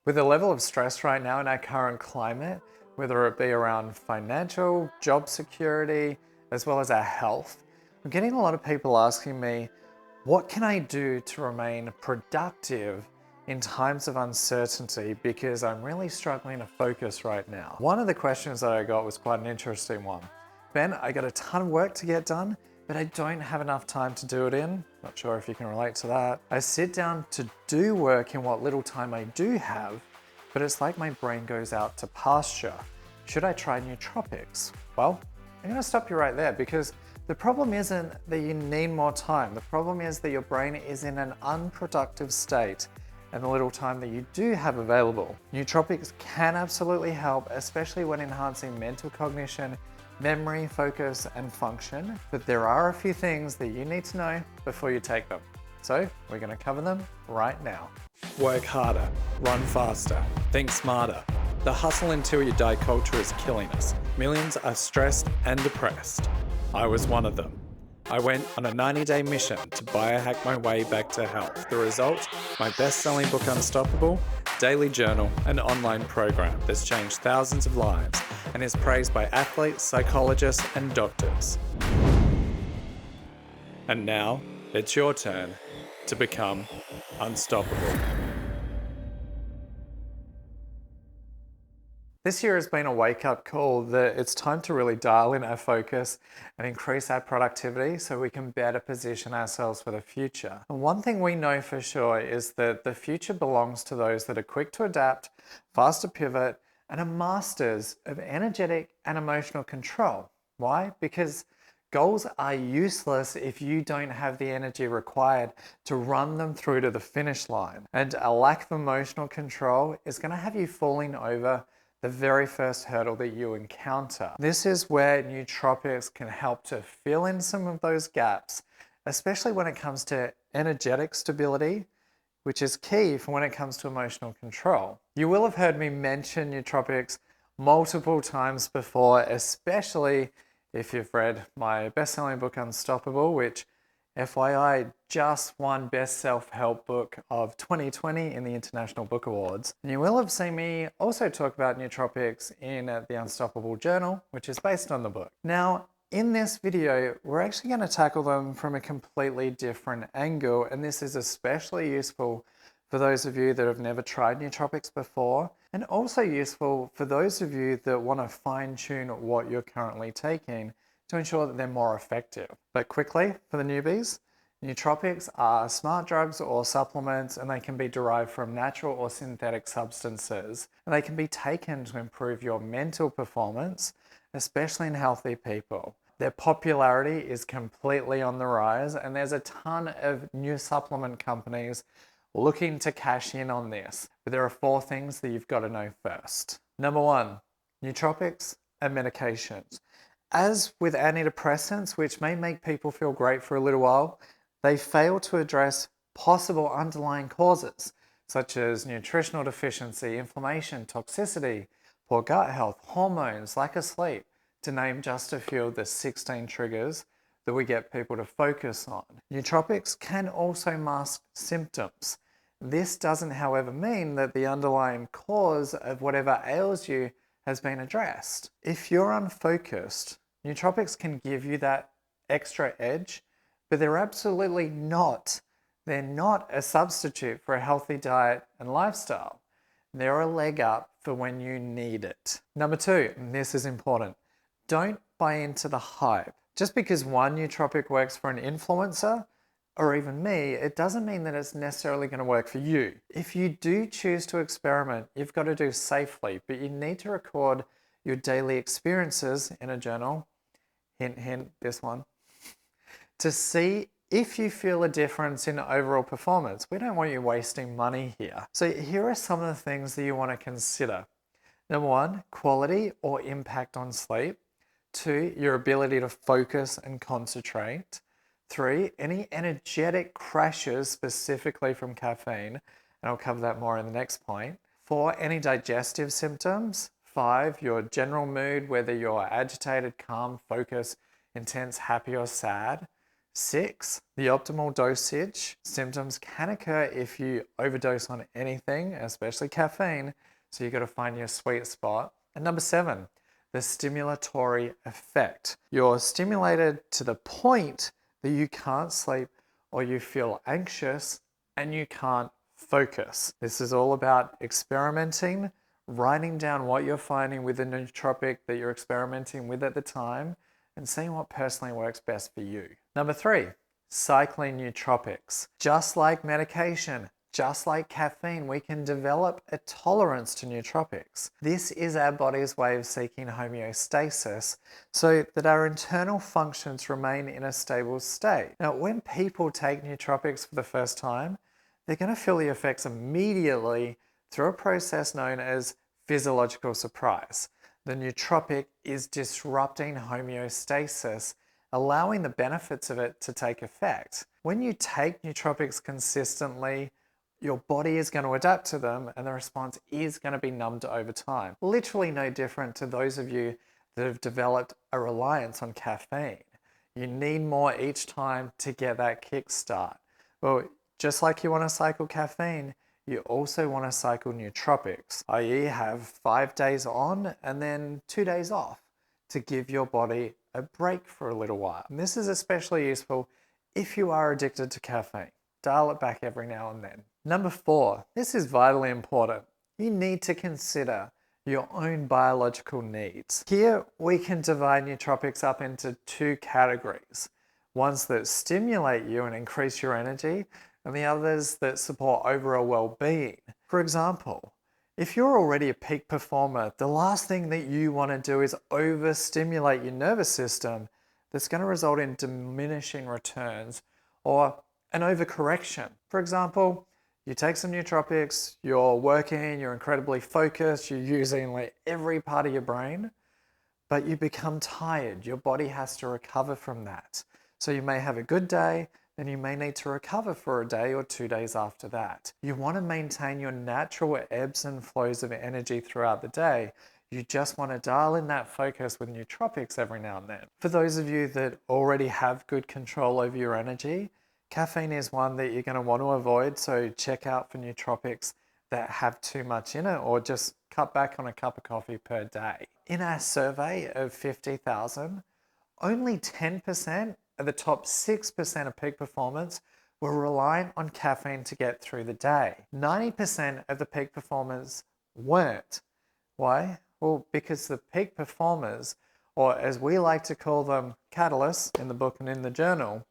With the level of stress right now in our current climate, whether it be around financial, job security, as well as our health, I'm getting a lot of people asking me, what can I do to remain productive in times of uncertainty because I'm really struggling to focus right now? One of the questions that I got was quite an interesting one. Ben, I got a ton of work to get done, but I don't have enough time to do it in. Not sure if you can relate to that. I sit down to do work in what little time I do have, but it's like my brain goes out to pasture. Should I try nootropics? Well, I'm gonna stop you right there because the problem isn't that you need more time. The problem is that your brain is in an unproductive state and the little time that you do have available. Nootropics can absolutely help, especially when enhancing mental cognition, memory, focus, and function, but there are a few things that you need to know before you take them. So we're gonna cover them right now. Work harder, run faster, think smarter. The hustle until you die culture is killing us. Millions are stressed and depressed. I was one of them. I went on a 90-day mission to biohack my way back to health. The result? My best-selling book Unstoppable, daily journal, and online program that's changed thousands of lives and is praised by athletes, psychologists, and doctors. And now, it's your turn to become unstoppable. This year has been a wake-up call that it's time to really dial in our focus and increase our productivity so we can better position ourselves for the future. And one thing we know for sure is that the future belongs to those that are quick to adapt, fast to pivot, and are masters of energetic and emotional control. Why? Because goals are useless if you don't have the energy required to run them through to the finish line. And a lack of emotional control is going to have you falling over the very first hurdle that you encounter. This is where nootropics can help to fill in some of those gaps, especially when it comes to energetic stability, which is key for when it comes to emotional control. You will have heard me mention nootropics multiple times before, especially if you've read my best-selling book Unstoppable, which FYI just won Best Self-Help Book of 2020 in the International Book Awards. And you will have seen me also talk about nootropics in the Unstoppable Journal, which is based on the book. Now, in this video, we're actually going to tackle them from a completely different angle, and this is especially useful for those of you that have never tried nootropics before, and also useful for those of you that want to fine-tune what you're currently taking to ensure that they're more effective. But quickly, for the newbies, nootropics are smart drugs or supplements, and they can be derived from natural or synthetic substances. And they can be taken to improve your mental performance, especially in healthy people. Their popularity is completely on the rise, and there's a ton of new supplement companies looking to cash in on this. But there are 4 things that you've got to know first. Number 1, nootropics and medications. As with antidepressants, which may make people feel great for a little while, they fail to address possible underlying causes, such as nutritional deficiency, inflammation, toxicity, poor gut health, hormones, lack of sleep, to name just a few of the 16 triggers that we get people to focus on. Nootropics can also mask symptoms. This doesn't, however, mean that the underlying cause of whatever ails you has been addressed. If you're unfocused, nootropics can give you that extra edge, but they're absolutely not. They're not a substitute for a healthy diet and lifestyle. They're a leg up for when you need it. Number 2, and this is important, don't buy into the hype. Just because one nootropic works for an influencer, or even me, it doesn't mean that it's necessarily going to work for you. If you do choose to experiment, you've got to do safely, but you need to record your daily experiences in a journal, hint, hint, this one, to see if you feel a difference in overall performance. We don't want you wasting money here. So here are some of the things that you want to consider. Number 1, quality or impact on sleep. 2, your ability to focus and concentrate. 3, any energetic crashes specifically from caffeine, and I'll cover that more in the next point. 4, any digestive symptoms. 5, your general mood, whether you're agitated, calm, focused, intense, happy, or sad. 6, the optimal dosage. Symptoms can occur if you overdose on anything, especially caffeine, so you got to find your sweet spot. And number 7, the stimulatory effect. You're stimulated to the point that you can't sleep or you feel anxious and you can't focus. This is all about experimenting, writing down what you're finding with the nootropic that you're experimenting with at the time, and seeing what personally works best for you. Number 3, cycling nootropics. Just like medication, just like caffeine, we can develop a tolerance to nootropics. This is our body's way of seeking homeostasis so that our internal functions remain in a stable state. Now, when people take nootropics for the first time, they're going to feel the effects immediately through a process known as physiological surprise. The nootropic is disrupting homeostasis, allowing the benefits of it to take effect. When you take nootropics consistently, your body is going to adapt to them and the response is going to be numbed over time. Literally no different to those of you that have developed a reliance on caffeine. You need more each time to get that kickstart. Well, just like you want to cycle caffeine, you also want to cycle nootropics, i.e. have 5 days on and then 2 days off to give your body a break for a little while. And this is especially useful if you are addicted to caffeine. Dial it back every now and then. Number 4, this is vitally important. You need to consider your own biological needs. Here we can divide nootropics up into 2 categories. Ones that stimulate you and increase your energy, and the others that support overall well-being. For example, if you're already a peak performer, the last thing that you want to do is overstimulate your nervous system. That's going to result in diminishing returns or an overcorrection. For example, you take some nootropics, you're working, you're incredibly focused, you're using like every part of your brain, but you become tired. Your body has to recover from that. So you may have a good day, then you may need to recover for a day or 2 days after that. You want to maintain your natural ebbs and flows of energy throughout the day. You just want to dial in that focus with nootropics every now and then. For those of you that already have good control over your energy, caffeine is one that you're going to want to avoid, so check out for nootropics that have too much in it or just cut back on a cup of coffee per day. In our survey of 50,000, only 10% of the top 6% of peak performance were reliant on caffeine to get through the day. 90% of the peak performers weren't. Why? Well, because the peak performers, or as we like to call them, catalysts in the book and in the journal,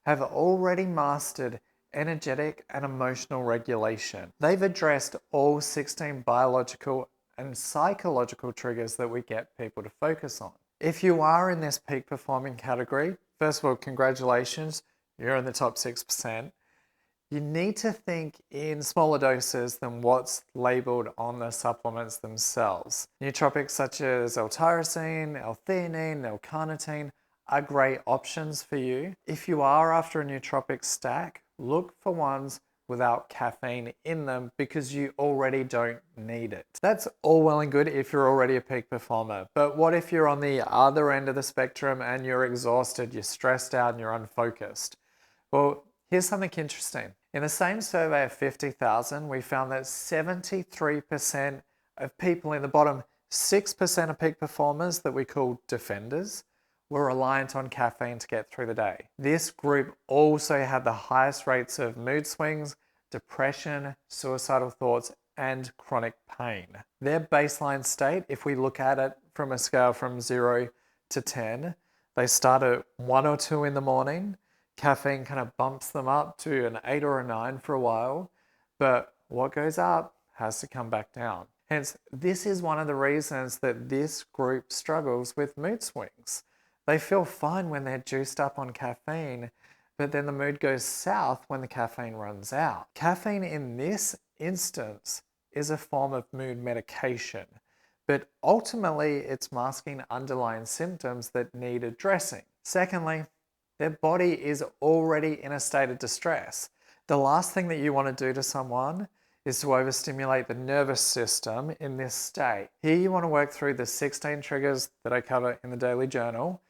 have already mastered energetic and emotional regulation. They've addressed all 16 biological and psychological triggers that we get people to focus on. If you are in this peak performing category, first of all, congratulations, you're in the top 6%. You need to think in smaller doses than what's labeled on the supplements themselves. Nootropics such as l-tyrosine, l-theanine, l-carnitine are great options for you. If you are after a nootropic stack, look for ones without caffeine in them because you already don't need it. That's all well and good if you're already a peak performer, but what if you're on the other end of the spectrum and you're exhausted, you're stressed out and you're unfocused? Well, here's something interesting. In the same survey of 50,000, we found that 73% of people in the bottom 6% of peak performers that we call defenders were reliant on caffeine to get through the day. This group also had the highest rates of mood swings, depression, suicidal thoughts, and chronic pain. Their baseline state, if we look at it from a scale from 0 to 10, they start at 1 or 2 in the morning. Caffeine kind of bumps them up to an 8 or a 9 for a while, but what goes up has to come back down. Hence, this is one of the reasons that this group struggles with mood swings. They feel fine when they're juiced up on caffeine, but then the mood goes south when the caffeine runs out. Caffeine in this instance is a form of mood medication, but ultimately it's masking underlying symptoms that need addressing. Secondly, their body is already in a state of distress. The last thing that you want to do to someone is to overstimulate the nervous system in this state. Here you want to work through the 16 triggers that I cover in the daily journal.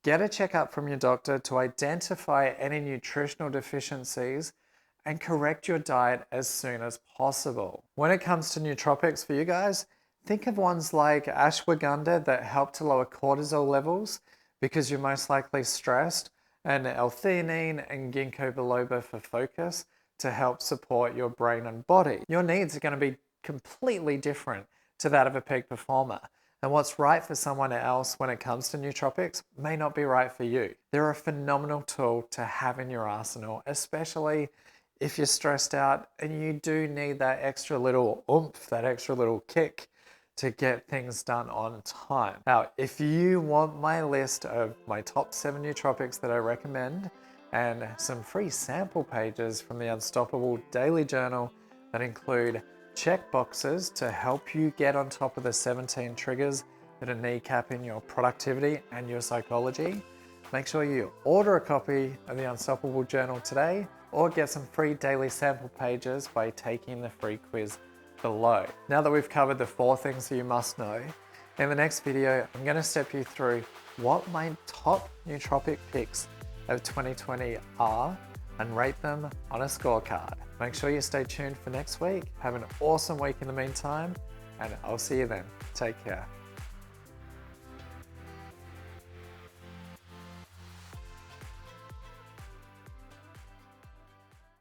Get a checkup from your doctor to identify any nutritional deficiencies and correct your diet as soon as possible. When it comes to nootropics for you guys, think of ones like ashwagandha that help to lower cortisol levels because you're most likely stressed, and l-theanine and ginkgo biloba for focus to help support your brain and body. Your needs are going to be completely different to that of a peak performer. And what's right for someone else when it comes to nootropics may not be right for you. They're a phenomenal tool to have in your arsenal, especially if you're stressed out and you do need that extra little oomph, that extra little kick to get things done on time. Now, if you want my list of my top 7 nootropics that I recommend and some free sample pages from the Unstoppable Daily Journal that include check boxes to help you get on top of the 17 triggers that are kneecapping your productivity and your psychology, make sure you order a copy of the Unstoppable Journal today or get some free daily sample pages by taking the free quiz below. Now that we've covered the 4 things that you must know, in the next video, I'm going to step you through what my top nootropic picks of 2020 are and rate them on a scorecard. Make sure you stay tuned for next week. Have an awesome week in the meantime, and I'll see you then. Take care.